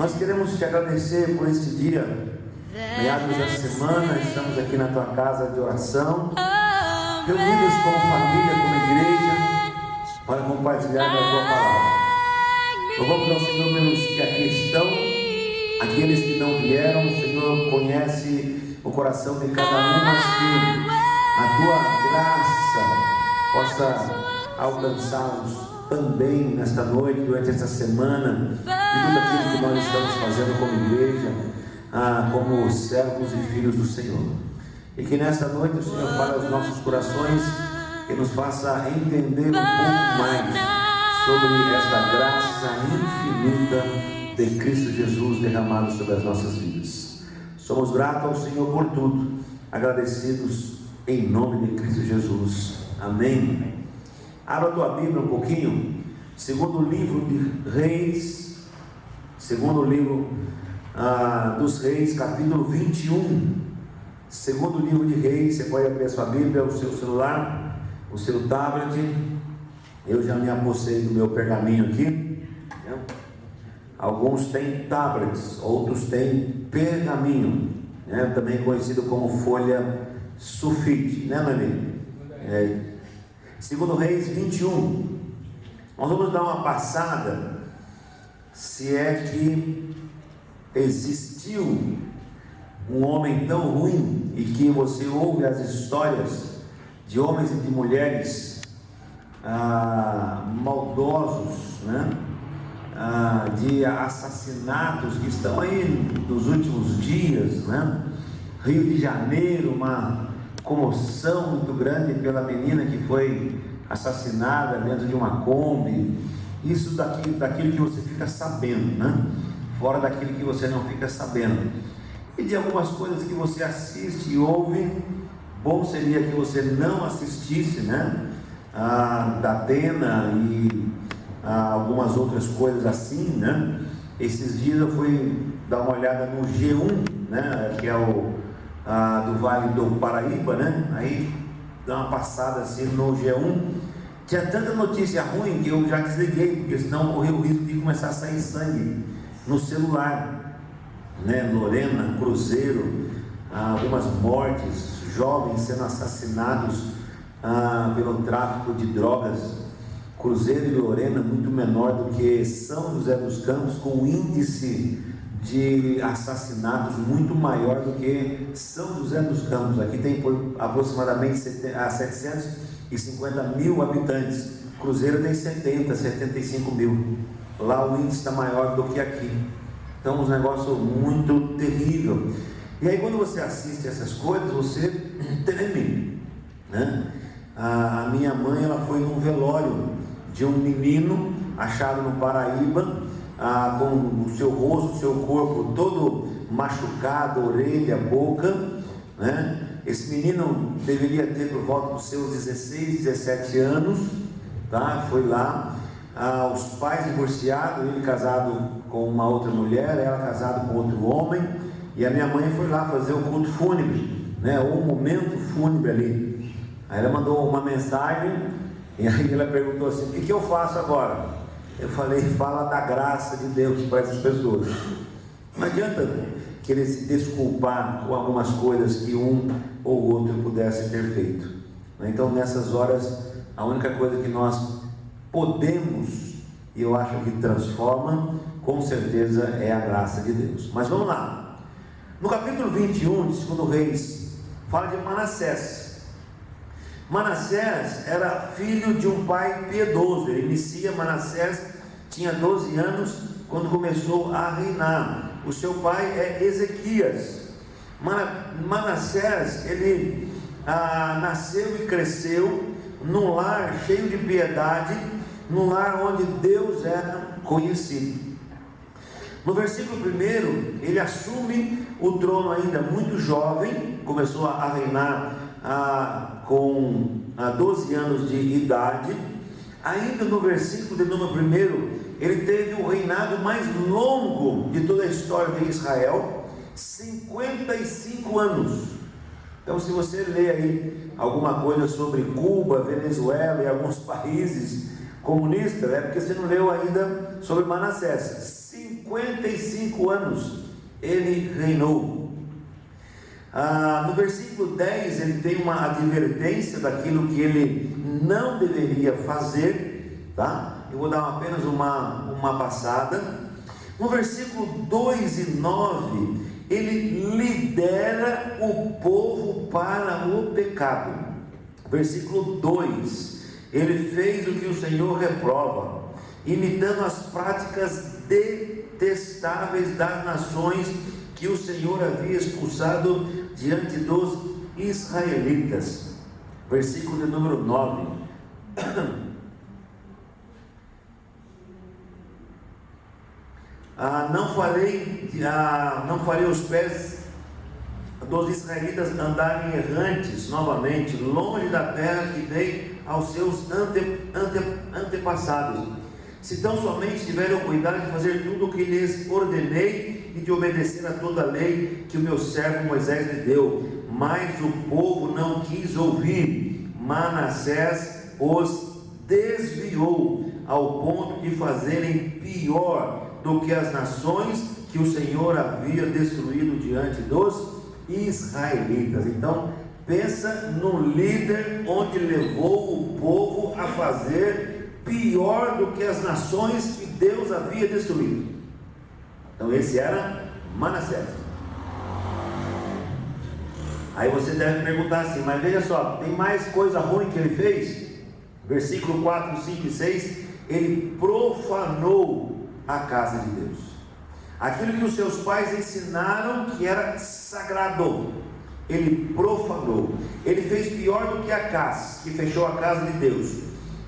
Nós queremos te agradecer por este dia, meados da semana. Estamos aqui na tua casa de oração, reunidos como família, como igreja, para compartilhar a tua palavra. Louvamos ao Senhor pelos que aqui estão, aqueles que não vieram. O Senhor conhece o coração de cada um, mas que a tua graça possa alcançá-los também nesta noite, durante esta semana, e tudo aquilo que nós estamos fazendo como igreja, como servos e filhos do Senhor. E que nesta noite o Senhor fale aos nossos corações e nos faça entender um pouco mais sobre esta graça infinita de Cristo Jesus derramado sobre as nossas vidas. Somos gratos ao Senhor por tudo, agradecidos em nome de Cristo Jesus. Amém. Abra a tua Bíblia um pouquinho, segundo livro de Reis, segundo livro dos Reis, capítulo 21, segundo livro de Reis. Você pode abrir a sua Bíblia, o seu celular, o seu tablet. Eu já me apossei do meu pergaminho aqui. Alguns têm tablets, outros têm pergaminho, também conhecido como folha sulfite, né, Nani? Segundo Reis 21, nós vamos dar uma passada, se é que existiu um homem tão ruim, e que você ouve as histórias de homens e de mulheres maldosos, de assassinatos que estão aí nos últimos dias, Rio de Janeiro, uma comoção muito grande pela menina que foi assassinada dentro de uma Kombi. Isso daquilo que você fica sabendo, fora daquilo que você não fica sabendo, e de algumas coisas que você assiste e ouve. Bom seria que você não assistisse, da Atena e algumas outras coisas assim, Esses dias eu fui dar uma olhada no G1, que é o do Vale do Paraíba, Aí dá uma passada assim no G1. Tinha tanta notícia ruim que eu já desliguei, porque senão corria o risco de começar a sair sangue no celular, Lorena, Cruzeiro, algumas mortes, jovens sendo assassinados pelo tráfico de drogas. Cruzeiro e Lorena muito menor do que São José dos Campos, com um índice de assassinatos muito maior do que São José dos Campos. Aqui tem aproximadamente 750 mil habitantes. Cruzeiro tem 75 mil. Lá o índice está maior do que aqui. Então um negócio muito terrível. E aí quando você assiste essas coisas, você treme, A minha mãe, ela foi num velório de um menino achado no Paraíba, com o seu rosto, o seu corpo todo machucado, orelha, boca, Esse menino deveria ter por volta dos seus 16, 17 anos, Foi lá, os pais divorciados, ele casado com uma outra mulher, ela casada com outro homem, e a minha mãe foi lá fazer o culto fúnebre, o momento fúnebre ali. Aí ela mandou uma mensagem, e aí ela perguntou assim: o que eu faço agora? Eu falei: fala da graça de Deus para essas pessoas. Não adianta querer se desculpar com algumas coisas que um ou outro pudesse ter feito. Então nessas horas, a única coisa que nós podemos, e eu acho que transforma, com certeza é a graça de Deus. Mas vamos lá. No capítulo 21 de 2 Reis, fala de Manassés. Manassés era filho de um pai piedoso. Ele inicia, Manassés tinha 12 anos quando começou a reinar. O seu pai é Ezequias. Manassés, ele nasceu e cresceu num lar cheio de piedade, num lar onde Deus era conhecido. No versículo 1, ele assume o trono ainda muito jovem, começou a reinar com 12 anos de idade. Ainda no versículo de número 1, ele teve o reinado mais longo de toda a história de Israel, 55 anos. Então, se você lê aí alguma coisa sobre Cuba, Venezuela e alguns países comunistas, é porque você não leu ainda sobre Manassés. 55 anos ele reinou. No versículo 10 ele tem uma advertência daquilo que ele não deveria fazer, tá? Eu vou dar apenas uma passada. No versículo 2 e 9 ele lidera o povo para o pecado. Versículo 2, ele fez o que o Senhor reprova, imitando as práticas detestáveis das nações que o Senhor havia expulsado diante dos israelitas. Versículo de número 9. Não farei os pés dos israelitas andarem errantes novamente, longe da terra que dei aos seus antepassados, se tão somente tiverem o cuidado de fazer tudo o que lhes ordenei e de obedecer a toda a lei que o meu servo Moisés lhe deu. Mas o povo não quis ouvir. Manassés os desviou ao ponto de fazerem pior do que as nações que o Senhor havia destruído diante dos israelitas. Então, pensa no líder onde levou o povo a fazer pior do que as nações que Deus havia destruído. Então, esse era Manassés. Aí você deve perguntar assim, mas veja só, tem mais coisa ruim que ele fez? Versículo 4, 5 e 6, ele profanou a casa de Deus. Aquilo que os seus pais ensinaram que era sagrado, ele profanou. Ele fez pior do que Acás, que fechou a casa de Deus.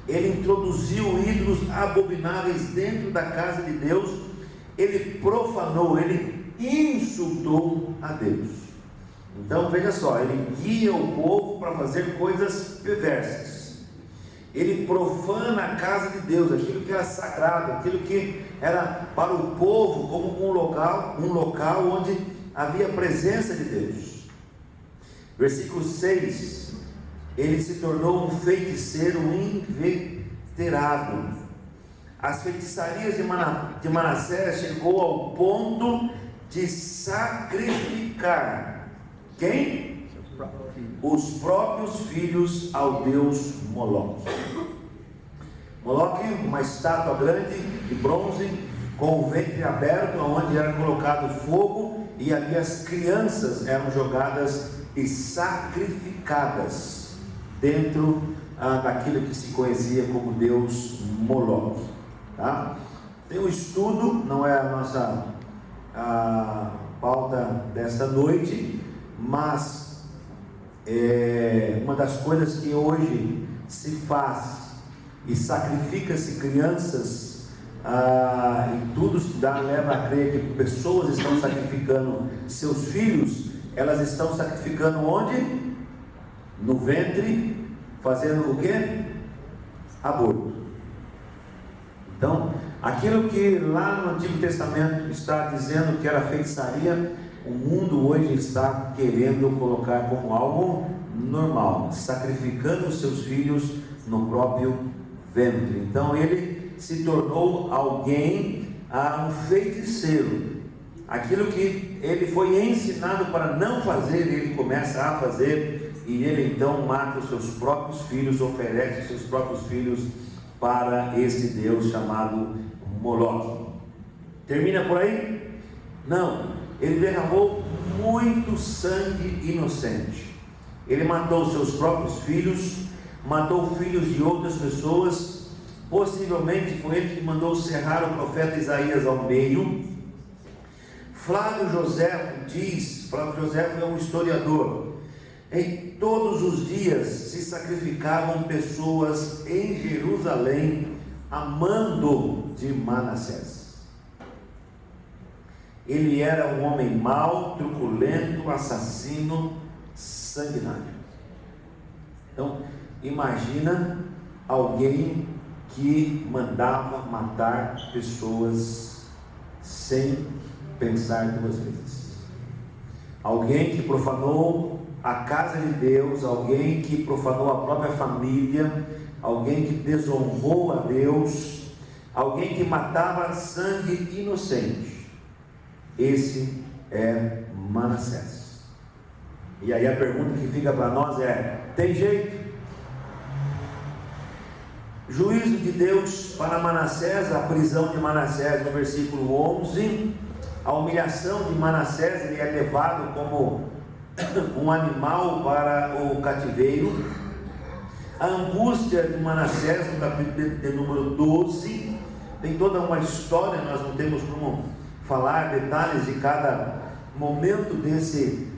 Ele introduziu ídolos abomináveis dentro da casa de Deus. Ele profanou, ele insultou a Deus. Então veja só, ele guia o povo para fazer coisas perversas. Ele profana a casa de Deus, aquilo que era sagrado, aquilo que era para o povo como um local onde havia a presença de Deus. Versículo 6, ele se tornou um feiticeiro inveterado. As feitiçarias de Manassés chegou ao ponto de sacrificar quem? Os próprios filhos ao deus Moloque. Moloque, uma estátua grande de bronze com o ventre aberto, onde era colocado fogo, e ali as crianças eram jogadas e sacrificadas dentro daquilo que se conhecia como deus Moloque, tá? Tem um estudo, não é a nossa pauta desta noite, mas uma das coisas que hoje se faz e sacrifica-se crianças, e tudo se leva a crer que pessoas estão sacrificando seus filhos. Elas estão sacrificando onde? No ventre, fazendo o que? Aborto. Então, aquilo que lá no Antigo Testamento está dizendo que era feitiçaria, o mundo hoje está querendo colocar como algo normal, sacrificando os seus filhos no próprio ventre. Então ele se tornou alguém, um feiticeiro. Aquilo que ele foi ensinado para não fazer, ele começa a fazer, e ele então mata os seus próprios filhos, oferece os seus próprios filhos para esse Deus chamado Moloque. Termina por aí? Não. Ele derramou muito sangue inocente. Ele matou seus próprios filhos, matou filhos de outras pessoas. Possivelmente foi ele que mandou serrar o profeta Isaías ao meio. Flávio Joséfo é um historiador. Em todos os dias se sacrificavam pessoas em Jerusalém a mando de Manassés. Ele era um homem mau, truculento, assassino, sanguinário. Então, imagina alguém que mandava matar pessoas sem pensar duas vezes. Alguém que profanou a casa de Deus, alguém que profanou a própria família, alguém que desonrou a Deus, alguém que matava sangue inocente. esse é Manassés. E aí a pergunta que fica para nós é: tem jeito? Juízo de Deus para Manassés, a prisão de Manassés, no versículo 11, a humilhação de Manassés, ele é levado como um animal para o cativeiro. A angústia de Manassés, no capítulo de número 12, tem toda uma história, nós não temos como falar detalhes de cada momento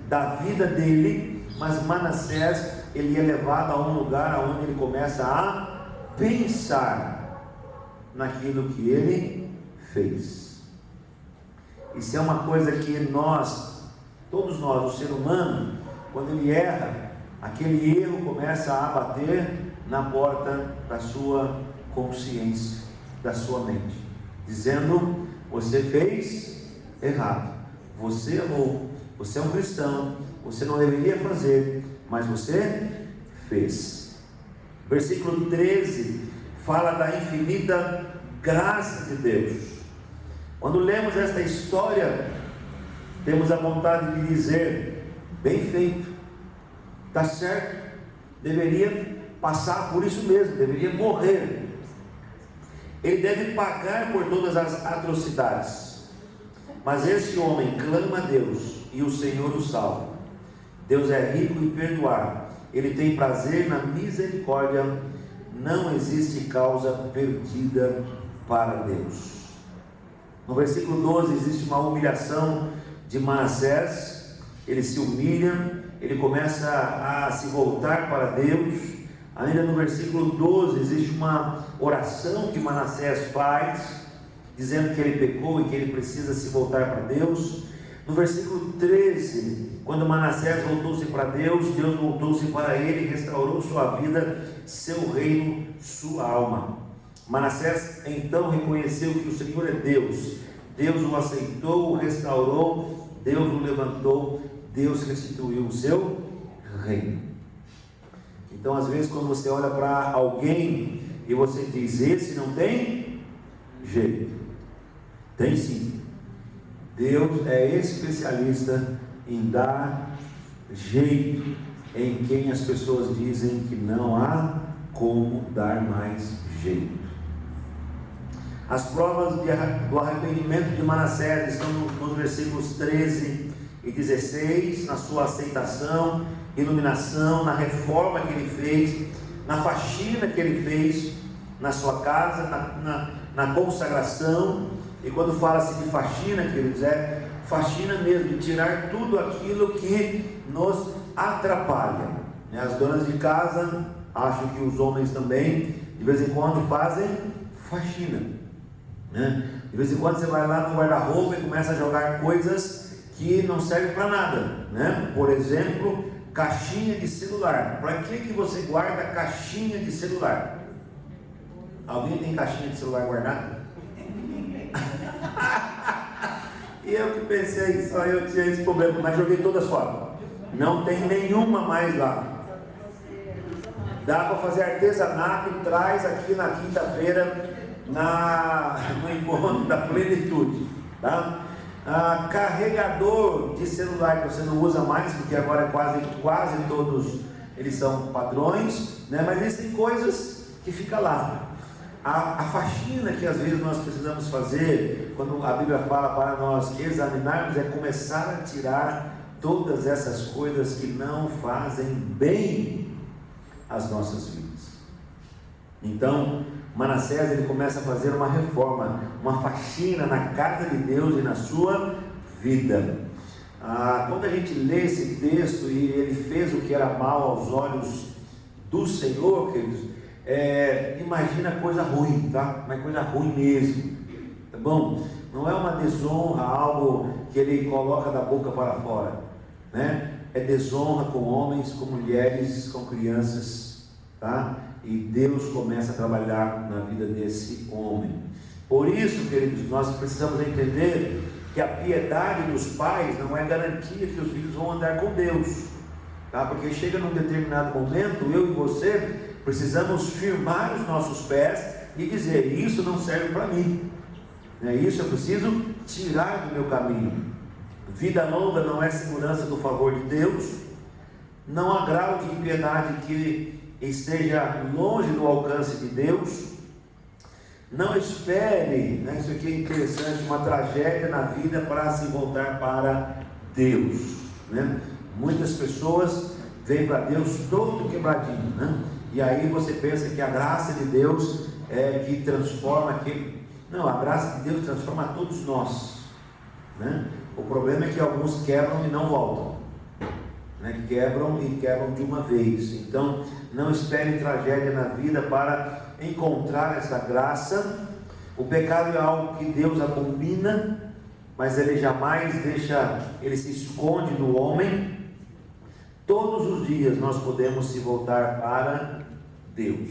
da vida dele, mas Manassés, ele é levado a um lugar onde ele começa a pensar naquilo que ele fez. Isso é uma coisa que todos nós, o ser humano, quando ele erra, aquele erro começa a bater na porta da sua consciência, da sua mente, dizendo: você fez errado, você errou, você é um cristão, você não deveria fazer, mas você fez. Versículo 13 fala da infinita graça de Deus. Quando lemos esta história, temos a vontade de dizer: bem feito, está certo, deveria passar por isso mesmo, deveria morrer. Ele deve pagar por todas as atrocidades. Mas este homem clama a Deus e o Senhor o salva. Deus é rico em perdoar. Ele tem prazer na misericórdia. Não existe causa perdida para Deus. No versículo 12 existe uma humilhação de Manassés. Ele se humilha, ele começa a se voltar para Deus. Ainda no versículo 12 existe uma oração que Manassés faz, dizendo que ele pecou e que ele precisa se voltar para Deus. No versículo 13, quando Manassés voltou-se para Deus, Deus voltou-se para ele e restaurou sua vida, seu reino, sua alma. Manassés então reconheceu que o Senhor é Deus. Deus o aceitou, o restaurou, Deus o levantou, Deus restituiu o seu reino. Então, às vezes, quando você olha para alguém e você diz: esse não tem jeito. Tem sim. Deus é especialista em dar jeito em quem as pessoas dizem que não há como dar mais jeito. As provas do arrependimento de Manassés estão nos versículos 13 e 16, na sua aceitação, iluminação, na reforma que ele fez, na faxina que ele fez na sua casa, na consagração. E quando fala-se de faxina, queridos, é faxina mesmo, de tirar tudo aquilo que nos atrapalha. As donas de casa, acho que os homens também, de vez em quando fazem faxina. De vez em quando você vai lá no guarda-roupa e começa a jogar coisas que não servem para nada. Por exemplo, caixinha de celular. Para que você guarda caixinha de celular? Alguém tem caixinha de celular guardada? E eu que pensei, só eu tinha esse problema, mas joguei todas fora. Não tem nenhuma mais lá. Dá para fazer artesanato, traz aqui na quinta-feira, no encontro da plenitude, tá? Carregador de celular que você não usa mais, porque agora quase todos eles são padrões, mas existem coisas que ficam lá. A faxina que às vezes nós precisamos fazer, quando a Bíblia fala para nós examinarmos, é começar a tirar todas essas coisas que não fazem bem às nossas vidas. Então, Manassés, ele começa a fazer uma reforma, uma faxina na casa de Deus e na sua vida. Quando a gente lê esse texto e ele fez o que era mal aos olhos do Senhor, queridos, imagina coisa ruim, tá? Uma coisa ruim mesmo, tá bom? Não é uma desonra, algo que ele coloca da boca para fora, É desonra com homens, com mulheres, com crianças, tá? E Deus começa a trabalhar na vida desse homem. Por isso, queridos, nós precisamos entender que a piedade dos pais não é garantia que os filhos vão andar com Deus, tá? Porque chega num determinado momento, eu e você precisamos firmar os nossos pés e dizer: isso não serve para mim, Isso eu preciso tirar do meu caminho. Vida longa não é segurança do favor de Deus. Não há grau de impiedade que esteja longe do alcance de Deus. Não espere, isso aqui é interessante, uma tragédia na vida para se voltar para Deus. Muitas pessoas vêm para Deus todo quebradinho, e aí você pensa que a graça de Deus é que transforma aquele. Não, a graça de Deus transforma a todos nós, O problema é que alguns quebram e não voltam, quebram e quebram de uma vez. Então não espere tragédia na vida para encontrar essa graça. O pecado é algo que Deus abomina, mas Ele jamais deixa, Ele se esconde no homem. Todos os dias nós podemos se voltar para Deus.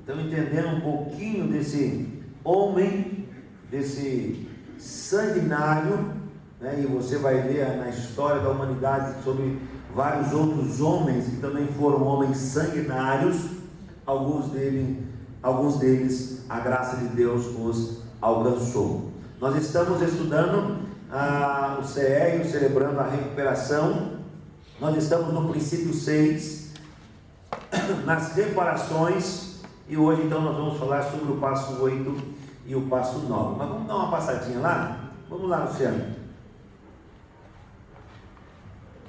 Então, entendendo um pouquinho desse homem, desse sanguinário, e você vai ler na história da humanidade sobre vários outros homens que também foram homens sanguinários. Alguns deles a graça de Deus os alcançou. Nós estamos estudando o CE, celebrando a recuperação. Nós estamos no princípio 6, nas reparações, e hoje então nós vamos falar sobre o passo 8 e o passo 9. Mas vamos dar uma passadinha lá? Vamos lá, Luciano.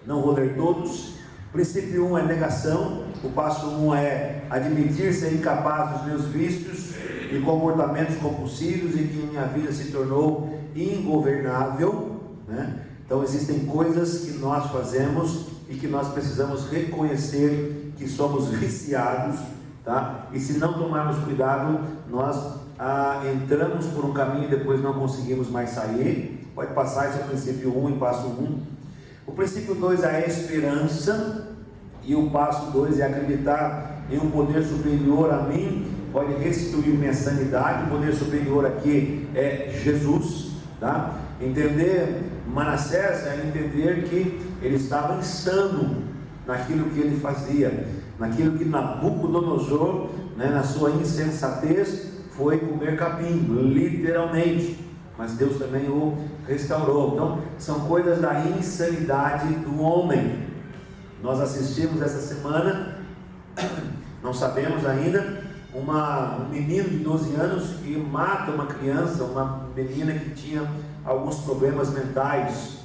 Não vou ler todos. O princípio 1 é negação. O passo 1 é admitir ser incapaz dos meus vícios e comportamentos compulsivos e que minha vida se tornou ingovernável. Então existem coisas que nós fazemos e que nós precisamos reconhecer que somos viciados, E se não tomarmos cuidado, nós entramos por um caminho e depois não conseguimos mais sair. Pode passar, esse é o princípio 1 e passo 1. O princípio 2 é a esperança, e o passo 2 é acreditar em um poder superior a mim, pode restituir minha sanidade. O poder superior aqui é Jesus, Entender Manassés é entender que ele estava insano naquilo que ele fazia, naquilo que Nabucodonosor, na sua insensatez, foi comer capim, literalmente, mas Deus também o restaurou. Então, são coisas da insanidade do homem. Nós assistimos essa semana, não sabemos ainda, um menino de 12 anos que mata uma criança, uma menina que tinha alguns problemas mentais,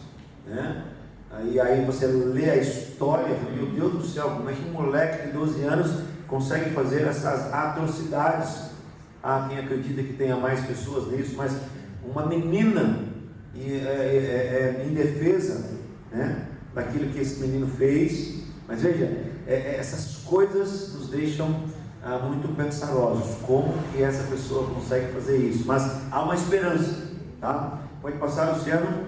E aí você lê a história, meu Deus do céu, como é que um moleque de 12 anos consegue fazer essas atrocidades? Quem acredita que tenha mais pessoas nisso, mas uma menina em defesa, daquilo que esse menino fez. Mas veja, essas coisas nos deixam muito pensarosos, como que essa pessoa consegue fazer isso? Mas há uma esperança, Pode passar, Luciano.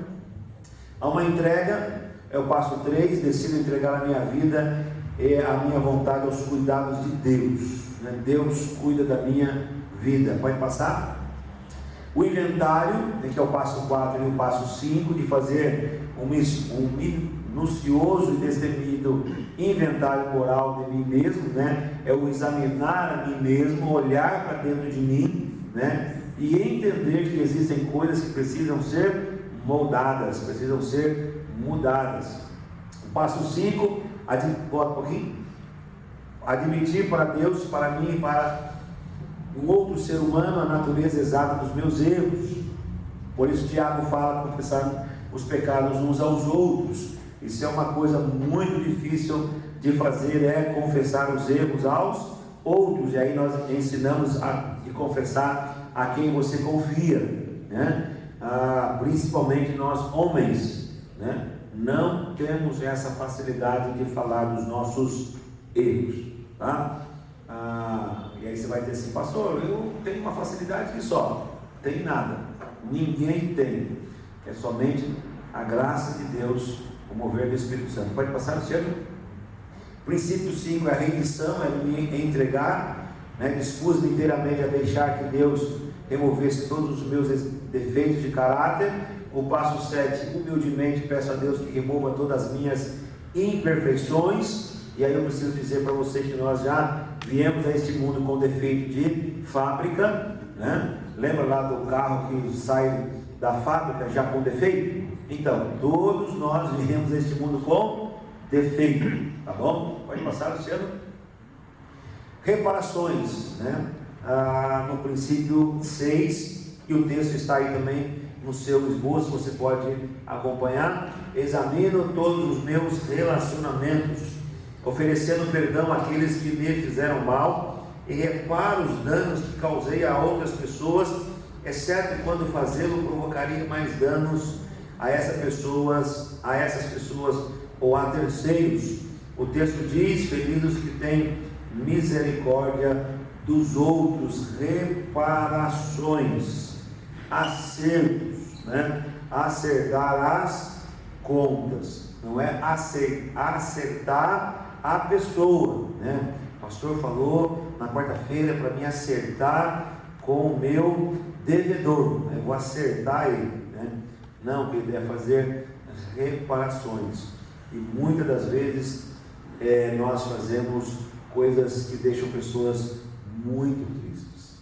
Há uma entrega, é o passo 3, decido entregar a minha vida e a minha vontade aos cuidados de Deus, Deus cuida da minha vida. Pode passar. O inventário, que é o passo 4 e o passo 5, de fazer um minucioso e destemido inventário moral de mim mesmo, é o examinar a mim mesmo, olhar para dentro de mim, e entender que existem coisas que precisam ser moldadas, precisam ser mudadas. O passo 5, bota um pouquinho, admitir para Deus, para mim e para um outro ser humano a natureza exata dos meus erros. Por isso Tiago fala confessar os pecados uns aos outros. Isso é uma coisa muito difícil de fazer, é confessar os erros aos outros. E aí nós ensinamos a confessar a quem você confia, principalmente nós homens, não temos essa facilidade de falar dos nossos erros, e aí você vai ter assim, pastor, eu tenho uma facilidade que só, tem nada, ninguém tem, é somente a graça de Deus, o mover do Espírito Santo. Pode passar, Luciano? Princípio 5 é a rendição, é me entregar, dispus-me inteiramente a deixar que Deus removesse todos os meus defeitos de caráter. O passo 7, humildemente peço a Deus que remova todas as minhas imperfeições. E aí eu preciso dizer para você que nós já viemos a este mundo com defeito de fábrica, Lembra lá do carro que sai da fábrica já com defeito? Então, todos nós viemos este mundo com defeito, tá bom? Pode passar, Luciano. Reparações, né? No princípio 6, e o texto está aí também no seu esboço, você pode acompanhar. Examino todos os meus relacionamentos, oferecendo perdão àqueles que me fizeram mal, e reparo os danos que causei a outras pessoas, exceto quando fazê-lo provocaria mais danos a essas pessoas ou a terceiros. O texto diz: felizes os que têm misericórdia dos outros, reparações, acertos, né? Acertar as contas, não é acertar a pessoa, né? O pastor falou na quarta-feira para mim acertar com o meu devedor, eu vou acertar ele, né? Não, que ele é fazer reparações, e muitas das vezes nós fazemos coisas que deixam pessoas muito tristes.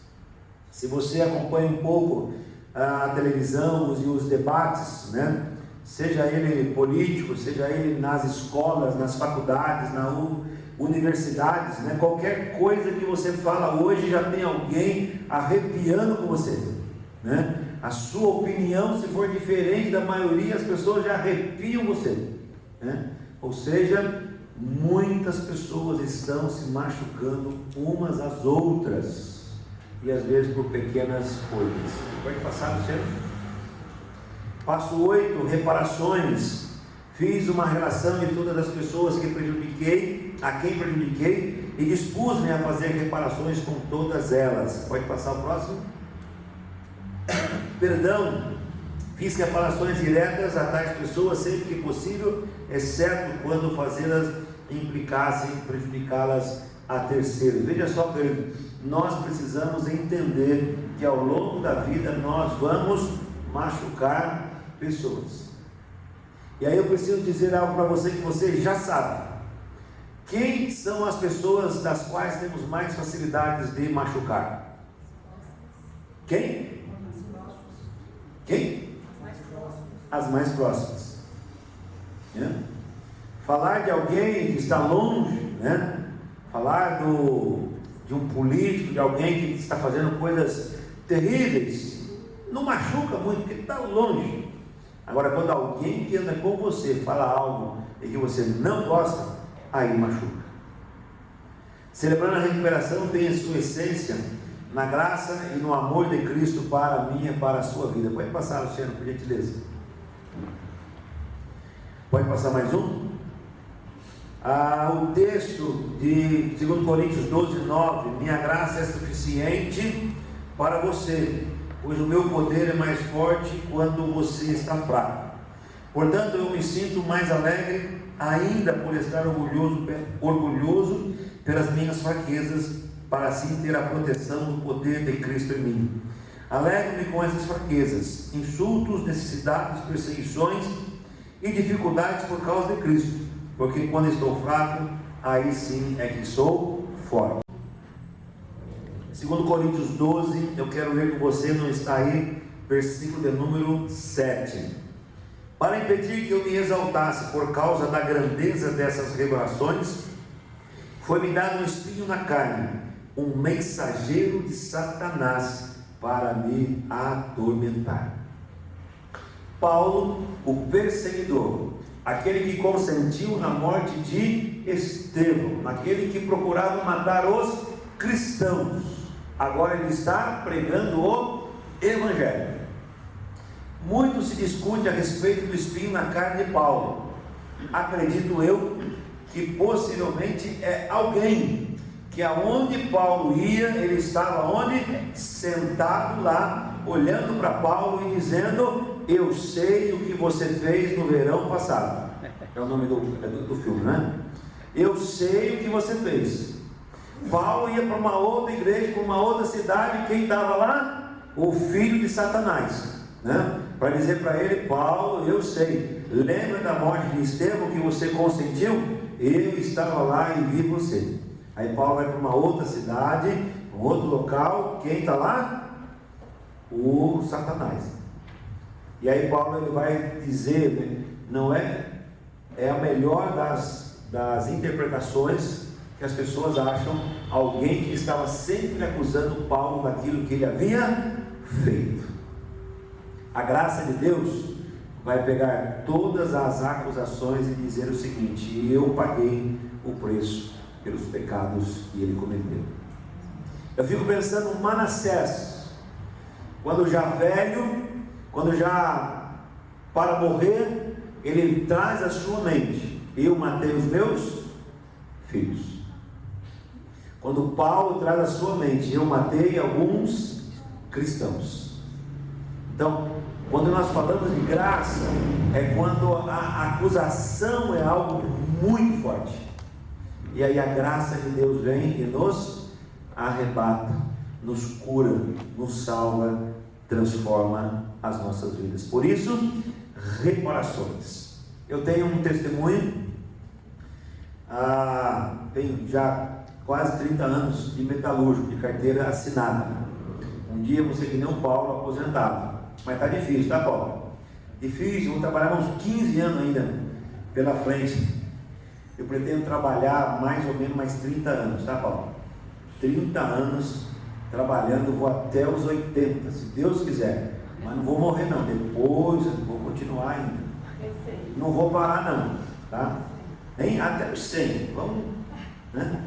Se você acompanha um pouco a televisão e os debates, né? Seja ele político, seja ele nas escolas, nas faculdades, nas universidades, né? Qualquer coisa que você fala hoje já tem alguém arrepiando com você, né? A sua opinião, se for diferente da maioria, as pessoas já arrepiam você, né? Ou seja, muitas pessoas estão se machucando umas às outras, e às vezes por pequenas coisas. Pode passar, Luciano? Passo 8, reparações. Fiz uma relação de todas as pessoas que prejudiquei, a quem prejudiquei, e dispus-me a fazer reparações com todas elas. Pode passar o próximo? Perdão. Fiz reparações diretas a tais pessoas sempre que possível, exceto quando fazê-las implicassem prejudicá-las a terceiros. Veja só, querido, nós precisamos entender que ao longo da vida nós vamos machucar pessoas. E aí eu preciso dizer algo para você que você já sabe. Quem são as pessoas das quais temos mais facilidades de machucar? Quem? Quem? As mais próximas. Falar de alguém que está longe, né? Falar de um político, de alguém que está fazendo coisas terríveis, não machuca muito, porque está longe. Agora, quando alguém que anda com você fala algo e que você não gosta, aí machuca. Celebrando a recuperação tem a sua essência na graça e no amor de Cristo para a minha e para a sua vida. Pode passar, Luciano, por gentileza. Pode passar mais um? O texto de 2 Coríntios 12, 9: minha graça é suficiente para você, pois o meu poder é mais forte quando você está fraco. Portanto, eu me sinto mais alegre ainda por estar orgulhoso pelas minhas fraquezas, para assim ter a proteção do poder de Cristo em mim. Alegro-me com essas fraquezas, insultos, necessidades, perseguições e dificuldades por causa de Cristo, porque quando estou fraco, aí sim é que sou forte. 2 Coríntios 12, eu quero ler com você, não está aí, versículo de número 7. Para impedir que eu me exaltasse por causa da grandeza dessas revelações, foi-me dado um espinho na carne, um mensageiro de Satanás para me atormentar. Paulo, o perseguidor, aquele que consentiu na morte de Estevão, aquele que procurava matar os cristãos, agora ele está pregando o Evangelho. Muito se discute a respeito do espinho na carne de Paulo. Acredito eu que possivelmente é alguém que aonde Paulo ia, ele estava onde? Sentado lá, olhando para Paulo e dizendo: eu sei o que você fez no verão passado. É o nome do filme, né? Eu sei o que você fez. Paulo ia para uma outra igreja, para uma outra cidade, quem estava lá? O filho de Satanás, né? Para dizer para ele: Paulo, eu sei, lembra da morte de Estevão que você consentiu? Eu estava lá e vi você. Aí Paulo vai para uma outra cidade, um outro local, quem está lá? o Satanás. E aí Paulo ele vai dizer, né, não é a melhor das interpretações que as pessoas acham, alguém que estava sempre acusando Paulo daquilo que ele havia feito. A graça de Deus vai pegar todas as acusações e dizer o seguinte: eu paguei o preço pelos pecados que ele cometeu. Eu fico pensando Manassés, quando já velho, quando já para morrer, ele traz à sua mente: eu matei os meus filhos. Quando Paulo traz à sua mente: eu matei alguns cristãos. Então, quando nós falamos de graça, é quando a acusação é algo muito forte. E aí a graça de Deus vem e nos arrebata, nos cura, nos salva, transforma as nossas vidas. Por isso, reparações. Eu tenho um testemunho, tenho já quase 30 anos de metalúrgico, de carteira assinada. Um dia você que nem o Paulo, aposentado. Mas está difícil, tá, Paulo? Difícil, vou trabalhar uns 15 anos ainda pela frente. Eu pretendo trabalhar mais ou menos mais 30 anos, tá, Paulo? 30 anos trabalhando, vou até os 80, se Deus quiser. Mas não vou morrer não, depois eu vou continuar ainda. Não vou parar não, tá? Nem até os 100, vamos, né?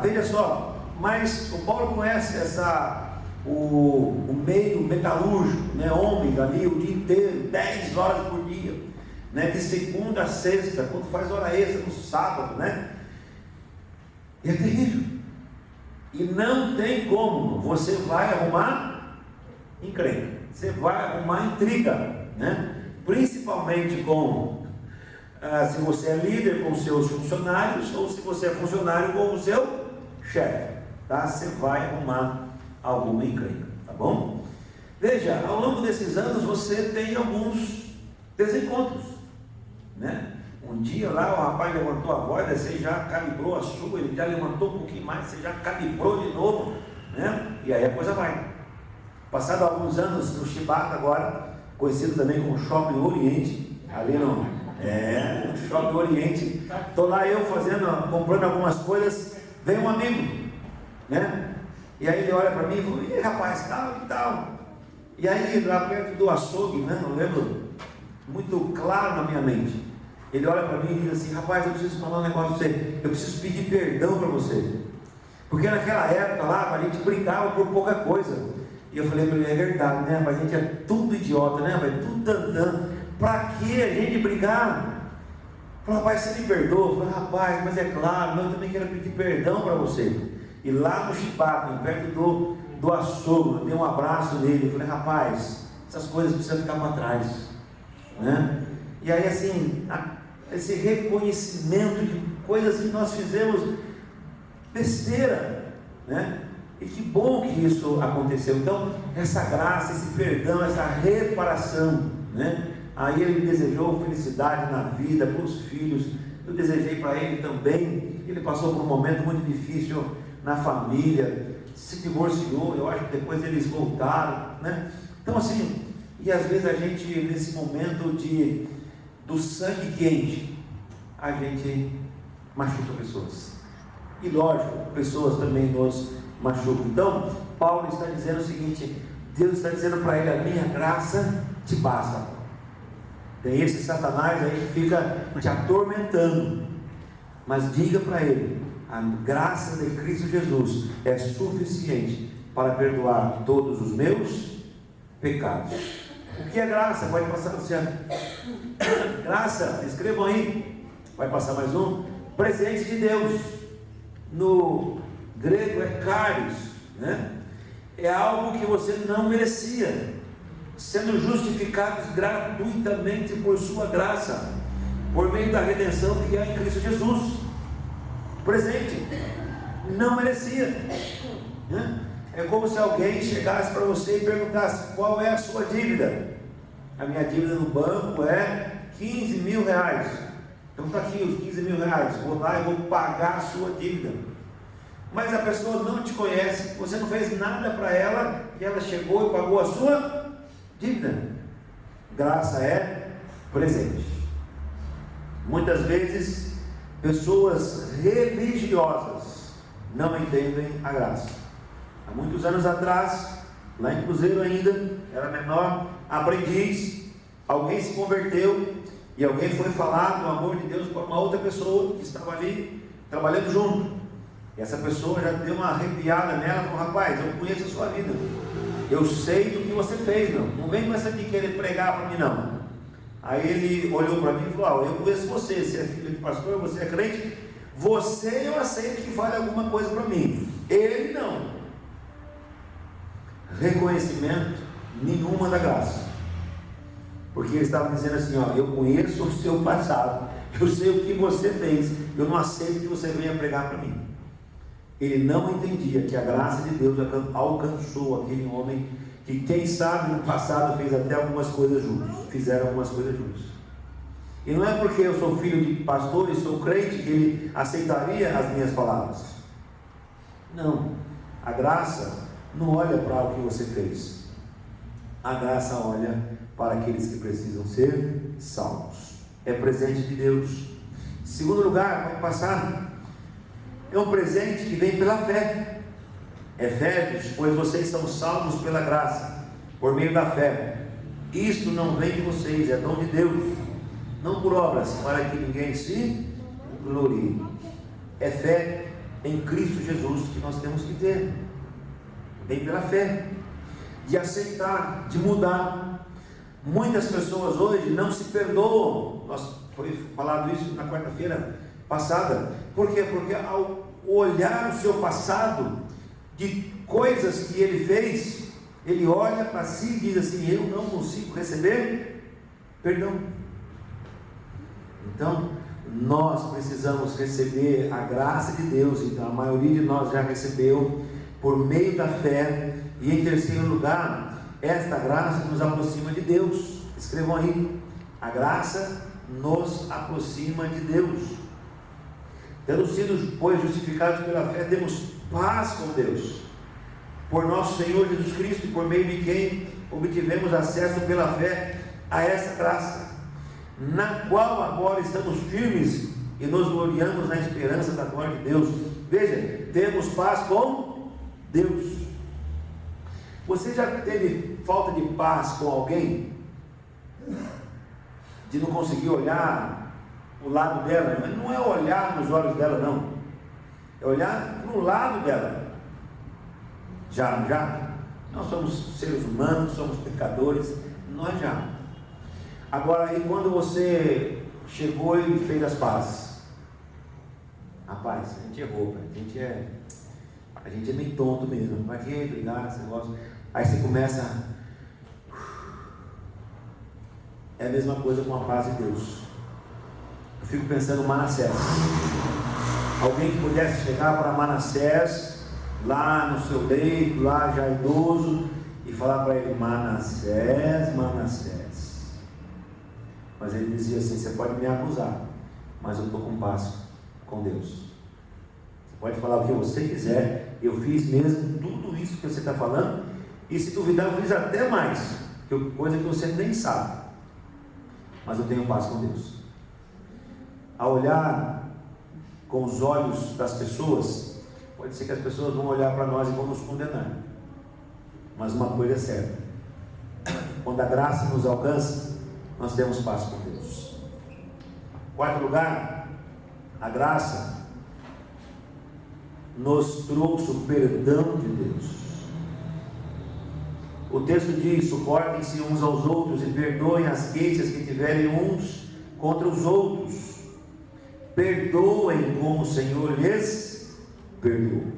Veja só, mas o Paulo conhece o meio metalúrgico, né? Homens ali o dia inteiro, 10 horas por dia, né? De segunda a sexta, quando faz hora extra no sábado, né? E é terrível. E não tem como, você vai arrumar encrenca, você vai arrumar intriga, né? Principalmente se você é líder com os seus funcionários, ou se você é funcionário com o seu chefe, tá? Você vai arrumar alguma encrenca, tá bom? Veja, ao longo desses anos você tem alguns desencontros, né? Um dia lá o rapaz levantou a voz, você já calibrou a sua, ele já levantou um pouquinho mais, você já calibrou de novo, né? E aí a coisa vai. Passado alguns anos no Chibata agora, conhecido também como Shopping Oriente, ali no Shopping Oriente, estou lá eu comprando algumas coisas, vem um amigo, né? E aí ele olha para mim e fala: "Ih, rapaz, tal e tal". E aí lá perto do açougue, né? Eu lembro muito claro na minha mente. Ele olha para mim e diz assim: "Rapaz, eu preciso falar um negócio para você, eu preciso pedir perdão para você, porque naquela época lá a gente brincava por pouca coisa". E eu falei para ele: "É verdade, né? Mas a gente é tudo idiota, né? Mas tudo tantã. Para que a gente brigar?". Eu falei: "Rapaz, você me perdoa?". Eu falei: "Rapaz, mas é claro, eu também quero pedir perdão para você". E lá no Chibata, perto do açougue, eu dei um abraço nele. Eu falei: "Rapaz, essas coisas precisam ficar para trás, né?". E aí assim, esse reconhecimento de coisas que nós fizemos besteira, né? E que bom que isso aconteceu. Então, essa graça, esse perdão, essa reparação, né? Aí ele me desejou felicidade na vida, para os filhos. Eu desejei para ele também. Ele passou por um momento muito difícil na família, se divorciou. Eu acho que depois eles voltaram, né? Então assim, e às vezes a gente, nesse momento do sangue quente, a gente machuca pessoas. E lógico, pessoas também nos machucam. Então, Paulo está dizendo o seguinte: Deus está dizendo para ele: "A minha graça te basta". Tem esse Satanás aí que fica te atormentando, mas diga para ele: a graça de Cristo Jesus é suficiente para perdoar todos os meus pecados. O que é graça? Pode passar, Luciano. Graça, escrevam aí. Vai passar mais um. Presente de Deus. No grego é charis, né? É algo que você não merecia, sendo justificados gratuitamente por sua graça, por meio da redenção que há em Cristo Jesus. Presente, não merecia, né? É como se alguém chegasse para você e perguntasse: "Qual é a sua dívida?". "A minha dívida no banco é 15 mil reais. Então está aqui os 15 mil reais, vou lá e vou pagar a sua dívida". Mas a pessoa não te conhece, você não fez nada para ela, e ela chegou e pagou a sua dívida. Graça é presente. Muitas vezes, pessoas religiosas não entendem a graça. Há muitos anos atrás, lá em Cruzeiro ainda, era menor, aprendiz, alguém se converteu e alguém foi falar do amor de Deus para uma outra pessoa que estava ali trabalhando junto. E essa pessoa já deu uma arrepiada nela e falou: rapaz, eu conheço a sua vida, eu sei do que você fez, não vem com essa de querer pregar para mim não. Aí ele olhou para mim e falou: eu conheço você, você é filho de pastor, você é crente, você eu aceito que fale alguma coisa para mim, ele não. Reconhecimento nenhuma da graça, porque ele estava dizendo assim: eu conheço o seu passado, eu sei o que você fez, eu não aceito que você venha pregar para mim. Ele não entendia que a graça de Deus alcançou aquele homem que, quem sabe, no passado fez até algumas coisas juntos, fizeram algumas coisas juntos. E não é porque eu sou filho de pastor e sou crente que ele aceitaria as minhas palavras. Não, a graça não olha para o que você fez, a graça olha para aqueles que precisam ser salvos. É presente de Deus. Segundo lugar, pode passar, é um presente que vem pela fé. Efésios: pois vocês são salvos pela graça, por meio da fé. Isto não vem de vocês, é dom de Deus, não por obras, para que ninguém se glorie. É fé em Cristo Jesus que nós temos que ter. Vem pela fé, de aceitar, de mudar. Muitas pessoas hoje não se perdoam. Foi falado isso na quarta-feira passada. Por quê? Porque ao olhar o seu passado, de coisas que ele fez, ele olha para si e diz assim: eu não consigo receber perdão. Então, nós precisamos receber a graça de Deus, e a maioria de nós já recebeu por meio da fé. E em terceiro lugar, esta graça nos aproxima de Deus. Escrevam aí: a graça nos aproxima de Deus. Tendo sido, pois, justificados pela fé, temos paz com Deus, por nosso Senhor Jesus Cristo, por meio de quem obtivemos acesso pela fé a essa graça, na qual agora estamos firmes e nos gloriamos na esperança da glória de Deus. Veja, temos paz com Deus. Você já teve falta de paz com alguém? De não conseguir olhar o lado dela? Mas não é olhar nos olhos dela, não, é olhar para o lado dela. Já? Nós somos seres humanos, somos pecadores, nós já. Agora, aí quando você chegou e fez as pazes, rapaz, a gente errou, a gente é meio tonto mesmo, para que brigar esse negócio? Aí você começa, é a mesma coisa com a paz de Deus. Eu fico pensando em Manassés. Alguém que pudesse chegar para Manassés, lá no seu leito, lá já idoso, e falar para ele: Manassés, Manassés. Mas ele dizia assim: você pode me acusar, mas eu estou com paz com Deus. Você pode falar o que você quiser, eu fiz mesmo tudo isso que você está falando, e se duvidar eu fiz até mais, coisa que você nem sabe, mas eu tenho paz com Deus. A olhar com os olhos das pessoas, pode ser que as pessoas vão olhar para nós e vão nos condenar, mas uma coisa é certa: quando a graça nos alcança, nós temos paz com Deus. Quarto lugar, a graça nos trouxe o perdão de Deus. O texto diz: suportem-se uns aos outros e perdoem as queixas que tiverem uns contra os outros. Perdoem como o Senhor lhes perdoou.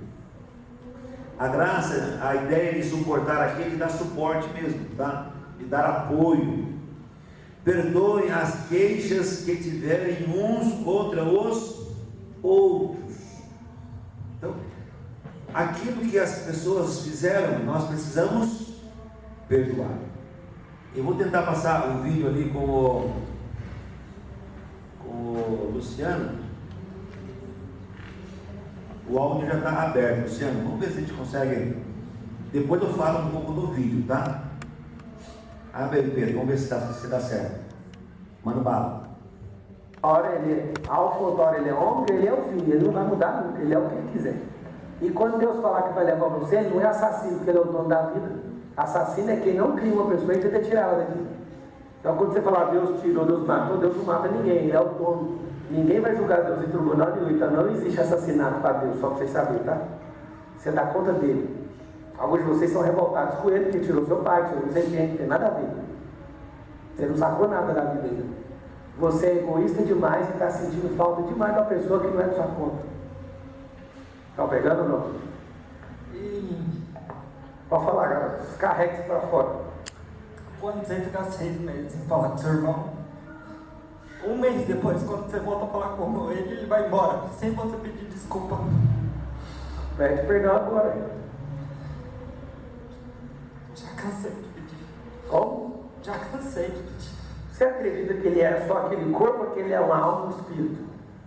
A graça, a ideia de suportar aqui é de dar suporte mesmo, tá? De dar apoio. Perdoem as queixas que tiverem uns contra os outros. Então, aquilo que as pessoas fizeram, nós precisamos perdoar. Eu vou tentar passar um vídeo ali com o Luciano. O áudio já está aberto, Luciano. Vamos ver se a gente consegue Depois eu falo um pouco do vídeo, tá? Abre aí, Pedro, vamos ver se dá certo. Manda bala. Ora, alfa, ora ele é homem, ele é o filho, ele não vai mudar nunca, ele é o que ele quiser. E quando Deus falar que vai levar você, ele não é assassino, porque ele é o dono da vida. Assassino é quem não cria uma pessoa e tenta tirar ela daqui. Então quando você falar Deus tirou, Deus matou, Deus não mata ninguém, ele é o dono. Ninguém vai julgar Deus em tribunal nenhum, então não existe assassinato para Deus, só para vocês saberem, tá? Você dá conta dele. Alguns de vocês são revoltados com ele, porque tirou seu pai, tirou não sei quem, não tem nada a ver. Você não sacou nada da vida dele. Você é egoísta demais e está sentindo falta demais da pessoa que não é da sua conta. Estão pegando ou não? Pode falar, galera. Descarrega isso para fora. Quando você ficar 6 meses sem falar com seu irmão, um mês depois, quando você volta a falar com ele, ele vai embora, sem você pedir desculpa. Pede perdão agora. Já cansei de pedir. Como? Já cansei de pedir. Você acredita que ele era só aquele corpo ou que ele é uma alma e um espírito?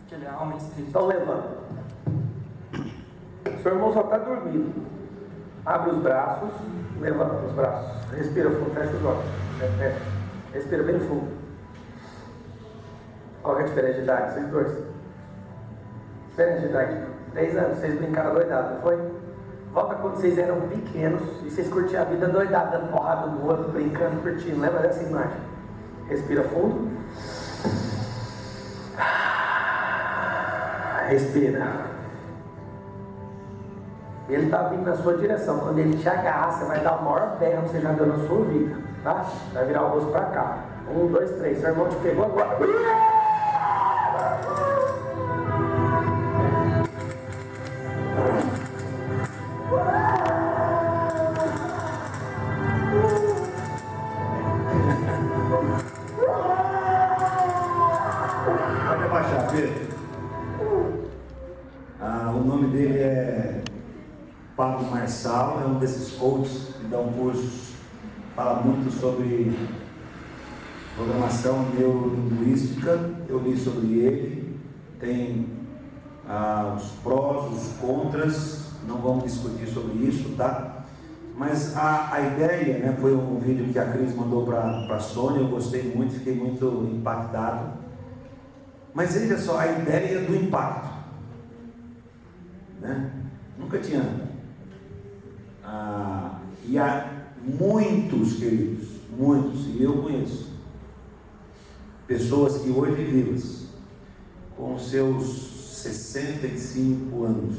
Que ele é alma e espírito. Então levanta. Seu irmão só está dormindo. Abre os braços, levanta os braços. Respira fundo, fecha os olhos. Fecha. Respira bem fundo. Qual é a diferença de idade? Vocês dois? Diferença de idade? 3 anos. Vocês brincaram doidado, não foi? Volta quando vocês eram pequenos e vocês curtiam a vida doidada, dando porrada no outro, brincando, curtindo. Lembra dessa imagem? Respira fundo. Respira. Ele está vindo na sua direção. Quando ele te agarrar, você vai dar o maior berro que você já deu na sua vida, tá? Vai virar o rosto para cá. 1, 2, 3. Seu irmão te pegou agora. Pode abaixar, Pedro. O nome dele é Pablo Marçal, é um desses coaches que dão cursos, fala muito sobre programação neurolinguística. Eu li sobre ele, tem os prós, os contras, não vamos discutir sobre isso, tá? Mas a ideia, né, foi um vídeo que a Cris mandou para a Sônia, eu gostei muito, fiquei muito impactado. Mas veja só, a ideia do impacto, né? Nunca tinha. E há muitos, queridos, muitos, e eu conheço, pessoas que hoje vivas, com seus 65 anos,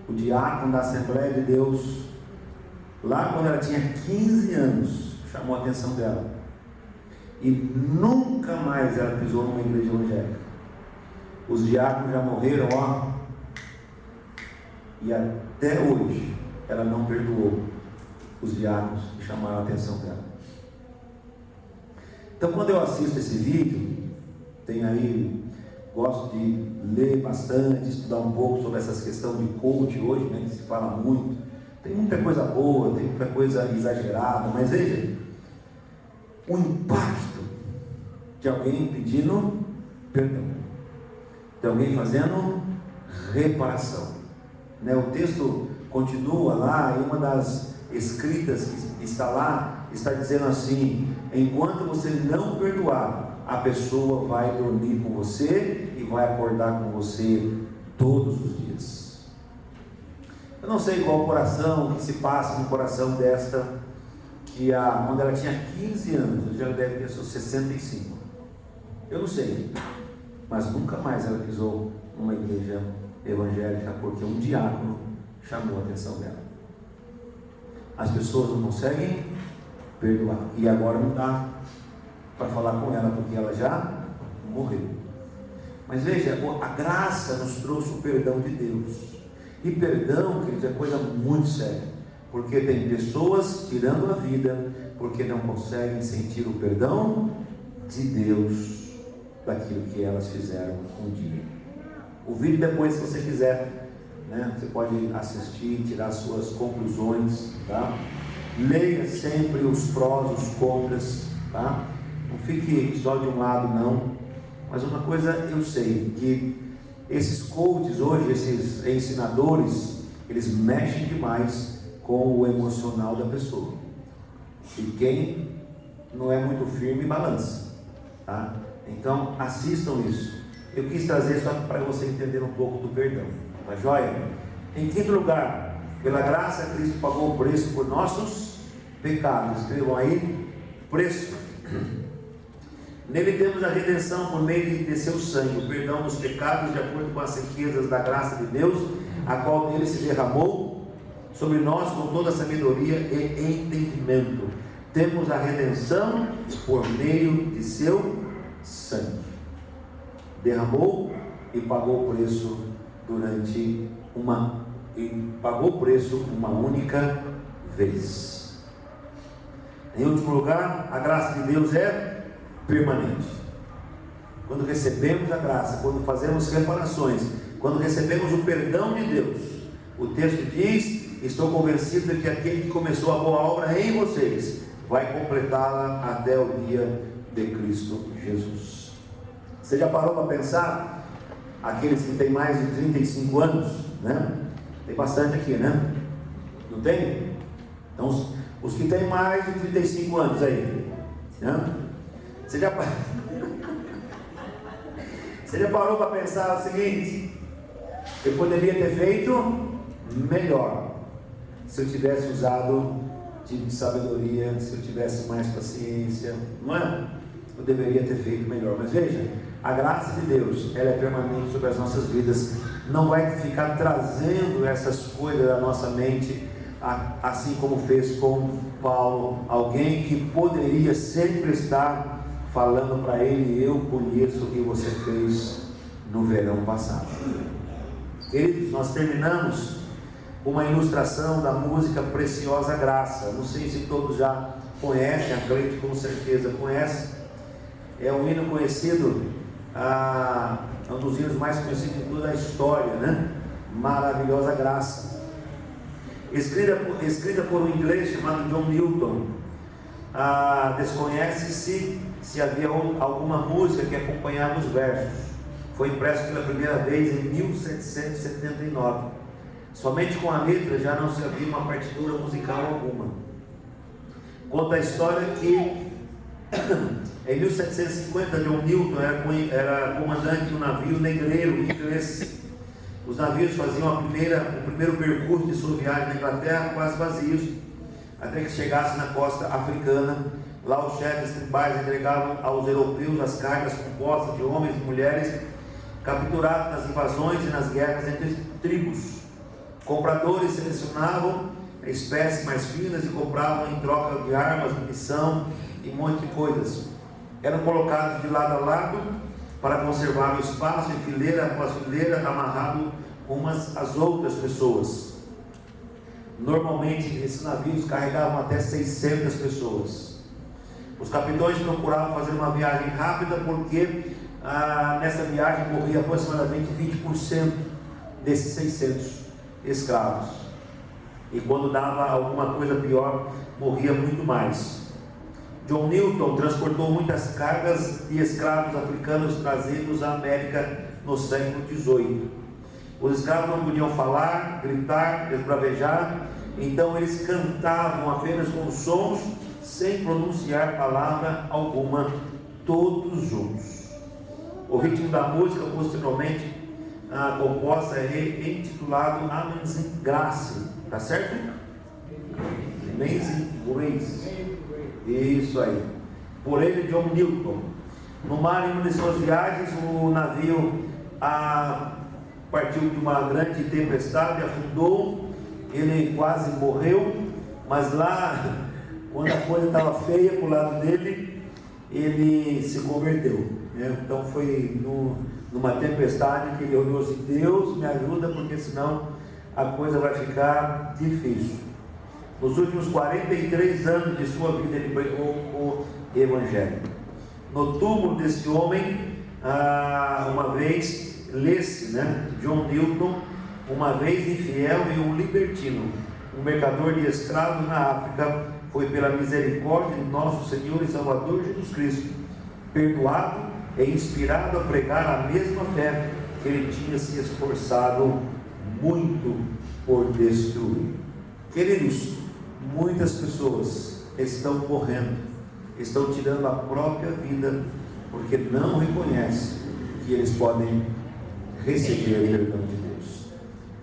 o diácono da Assembleia de Deus, lá quando ela tinha 15 anos, chamou a atenção dela, e nunca mais ela pisou numa igreja evangélica. Os diáconos já morreram, ó, e até hoje ela não perdoou os diáconos que chamaram a atenção dela. Então, quando eu assisto esse vídeo, tem aí, gosto de ler bastante, estudar um pouco sobre essas questões de coach hoje, né, que se fala muito. Tem muita coisa boa, tem muita coisa exagerada, mas veja, o impacto de alguém pedindo perdão, de alguém fazendo reparação. Né? O texto continua lá, e uma das escritas que está lá, está dizendo assim: enquanto você não perdoar, a pessoa vai dormir com você e vai acordar com você todos os dias. Eu não sei qual coração que se passa no coração desta, que quando ela tinha 15 anos, hoje ela deve ter seus 65. Eu não sei, mas nunca mais ela pisou numa igreja evangélica porque um diácono chamou a atenção dela. As pessoas não conseguem perdoar, e agora não dá para falar com ela porque ela já morreu. Mas veja, a graça nos trouxe o perdão de Deus, e perdão, queridos, é coisa muito séria, porque tem pessoas tirando a vida porque não conseguem sentir o perdão de Deus daquilo que elas fizeram um dia. O vídeo depois, se você quiser, né, você pode assistir, tirar suas conclusões, tá? Leia sempre os prós, os contras, tá? Não fique só de um lado, não. Mas uma coisa eu sei, que esses coaches hoje, esses ensinadores, eles mexem demais com o emocional da pessoa. E quem não é muito firme, balança. Tá? Então, assistam isso. Eu quis trazer só para você entender um pouco do perdão. Tá joia? Em quinto lugar, pela graça, Cristo pagou o preço por nossos pecados. Escrevam aí, preço. Nele temos a redenção por meio de seu sangue, o perdão dos pecados, de acordo com as riquezas da graça de Deus, a qual dele se derramou sobre nós com toda sabedoria e entendimento. Temos a redenção por meio de seu sangue. Derramou e pagou o preço uma única vez. Em último lugar, a graça de Deus é permanente. Quando recebemos a graça, quando fazemos reparações, quando recebemos o perdão de Deus, o texto diz: estou convencido de que aquele que começou a boa obra em vocês vai completá-la até o dia de Cristo Jesus. Você já parou para pensar? Aqueles que têm mais de 35 anos, né? Tem bastante aqui, né? Não tem? Então, os que têm mais de 35 anos aí, né? Você já parou para pensar o seguinte: eu poderia ter feito melhor se eu tivesse usado de sabedoria, se eu tivesse mais paciência, não é? Eu deveria ter feito melhor. Mas veja, a graça de Deus, ela é permanente sobre as nossas vidas. Não vai ficar trazendo essas coisas da nossa mente, assim como fez com Paulo, alguém que poderia sempre estar falando para ele: eu conheço o que você fez no verão passado. Queridos, nós terminamos uma ilustração da música Preciosa Graça. Não sei se todos já conhecem, a Cleide com certeza conhece. É um hino conhecido, um dos hinos mais conhecidos de toda a história, né? Maravilhosa Graça. Escrita por um inglês chamado John Newton. Desconhece-se se havia alguma música que acompanhava os versos. Foi impresso pela primeira vez em 1779. Somente com a letra já não se havia uma partitura musical alguma. Conta a história que em 1750 John Newton era comandante de um navio negreiro inglês. Os navios faziam o primeiro percurso de sua viagem na Inglaterra quase vazios, até que chegasse na costa africana. Lá os chefes tribais entregavam aos europeus as cargas compostas de homens e mulheres capturados nas invasões e nas guerras entre tribos. Compradores selecionavam espécies mais finas e compravam em troca de armas, munição e um monte de coisas. Eram colocados de lado a lado para conservar o espaço, em fileira após fileira, amarrado umas às outras pessoas. Normalmente esses navios carregavam até 600 pessoas. Os capitães procuravam fazer uma viagem rápida, porque nessa viagem morria aproximadamente 20% desses 600 escravos. E quando dava alguma coisa pior, morria muito mais. John Newton transportou muitas cargas de escravos africanos trazidos à América no século XVIII. Os escravos não podiam falar, gritar, esbravejar, então eles cantavam apenas com sons, sem pronunciar palavra alguma, todos juntos. O ritmo da música, posteriormente composta, é intitulado Amazing Grace, tá certo? Amazing Grace. Isso aí. Por ele, John Newton. No mar, em uma de suas viagens, o navio partiu de uma grande tempestade, afundou, ele quase morreu, mas lá, quando a coisa estava feia para o lado dele, ele se converteu, né? Então foi numa tempestade que ele orou assim: Deus me ajuda, porque senão a coisa vai ficar difícil. Nos últimos 43 anos de sua vida, ele pregou o Evangelho. No túmulo desse homem, uma vez, lê-se, né? John Newton, uma vez infiel e um libertino, um mercador de escravos na África, foi pela misericórdia de nosso Senhor e Salvador Jesus Cristo perdoado e inspirado a pregar a mesma fé que ele tinha se esforçado muito por destruir. Queridos, muitas pessoas estão morrendo, estão tirando a própria vida, porque não reconhecem que eles podem receber o perdão de Deus.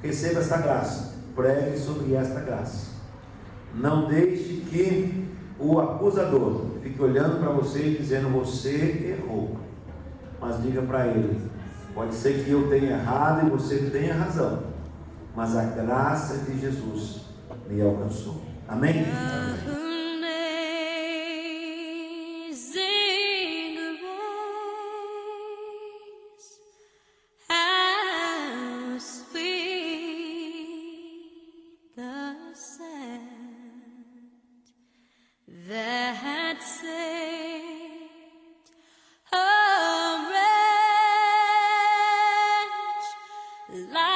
Receba esta graça, pregue sobre esta graça. Não deixe que o acusador fique olhando para você e dizendo: você errou. Mas diga para ele: pode ser que eu tenha errado e você tenha razão, mas a graça de Jesus me alcançou. Amém? That saved a wretch like